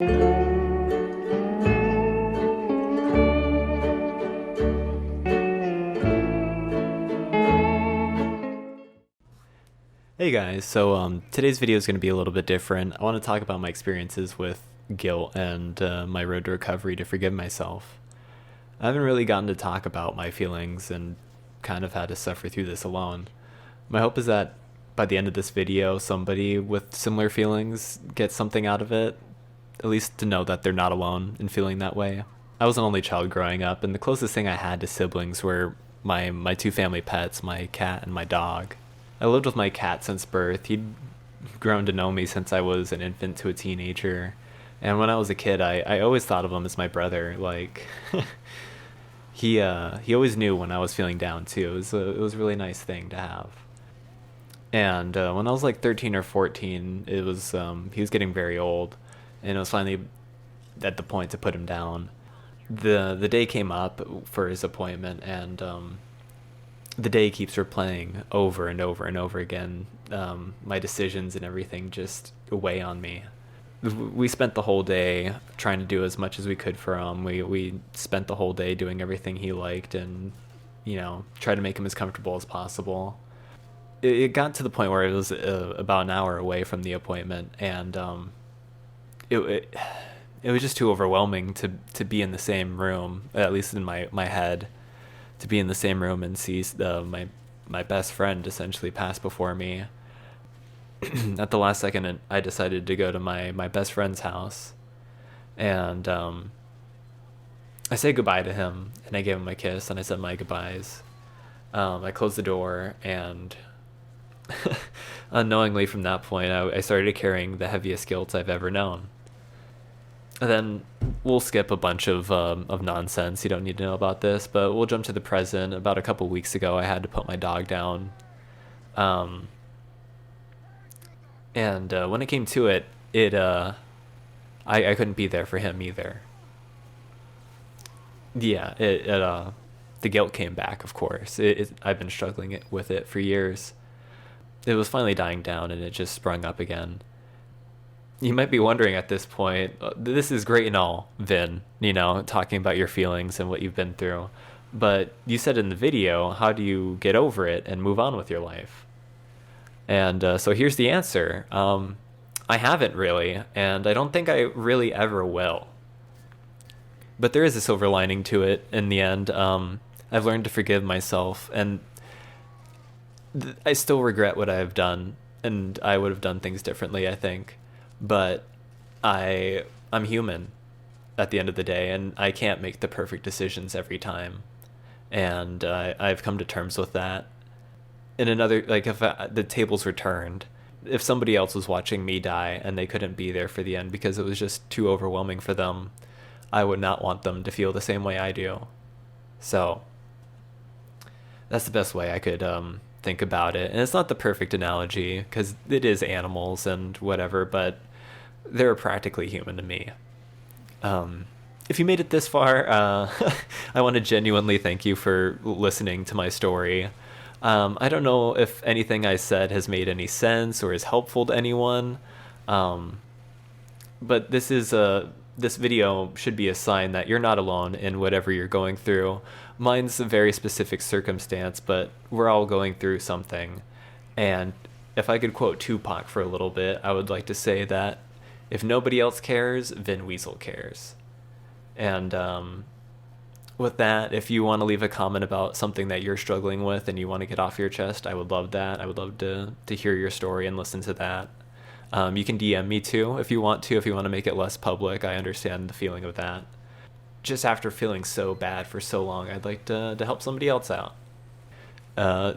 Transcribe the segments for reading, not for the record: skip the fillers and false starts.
Hey guys, so today's video is going to be a little bit different. I want to talk about my experiences with guilt and my road to recovery to forgive myself. I haven't really gotten to talk about my feelings and kind of had to suffer through this alone. My hope is that by the end of this video, somebody with similar feelings gets something out of it, at least to know that they're not alone in feeling that way. I was an only child growing up, and the closest thing I had to siblings were my two family pets, my cat and my dog. I lived with my cat since birth. He'd grown to know me since I was an infant to a teenager. And when I was a kid, I always thought of him as my brother. Like, he always knew when I was feeling down, too. It was a really nice thing to have. And when I was like 13 or 14, he was getting very old. And it was finally at the point to put him down. The day came up for his appointment, and the day keeps replaying over and over and over again. My decisions and everything just weigh on me. We spent the whole day trying to do as much as we could for him. We spent the whole day doing everything he liked and, try to make him as comfortable as possible. It got to the point where it was about an hour away from the appointment, and it was just too overwhelming to be in the same room, at least in my head. To be in the same room and see my best friend essentially pass before me. At the last second, I decided to go to my best friend's house, and I said goodbye to him, and I gave him a kiss, and I said my goodbyes. I closed the door, and unknowingly from that point, I started carrying the heaviest guilt I've ever known. And then we'll skip a bunch of nonsense. You don't need to know about this, but we'll jump to the present. About a couple weeks ago, I had to put my dog down. And when it came to it, I couldn't be there for him either. Yeah, the guilt came back, of course. I've been struggling with it for years. It was finally dying down, and it just sprung up again. You might be wondering at this point, this is great and all, Vin, talking about your feelings and what you've been through. But you said in the video, how do you get over it and move on with your life? And so here's the answer. I haven't really, and I don't think I really ever will. But there is a silver lining to it in the end. I've learned to forgive myself, and I still regret what I've done, and I would have done things differently, I think. But I'm human at the end of the day, and I can't make the perfect decisions every time. And I've come to terms with that. In another, like, if the tables were turned, if somebody else was watching me die and they couldn't be there for the end because it was just too overwhelming for them, I would not want them to feel the same way I do. So that's the best way I could think about it. And it's not the perfect analogy because it is animals and whatever, but they're practically human to me. If you made it this far, I want to genuinely thank you for listening to my story. I don't know if anything I said has made any sense or is helpful to anyone, but this video should be a sign that you're not alone in whatever you're going through. Mine's a very specific circumstance, but we're all going through something. And if I could quote Tupac for a little bit, I would like to say that if nobody else cares, Vin Weasel cares. And with that, if you want to leave a comment about something that you're struggling with and you want to get off your chest, I would love that. I would love to hear your story and listen to that. You can DM me too if you want to make it less public. I understand the feeling of that. Just after feeling so bad for so long, I'd like to help somebody else out.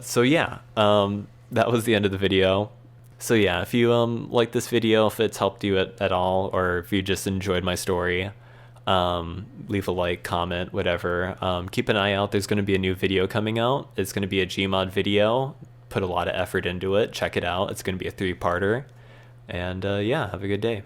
So yeah, that was the end of the video. So yeah, if you like this video, if it's helped you at all, or if you just enjoyed my story, leave a like, comment, whatever. Keep an eye out. There's going to be a new video coming out. It's going to be a Gmod video. Put a lot of effort into it. Check it out. It's going to be a 3-parter. And yeah, have a good day.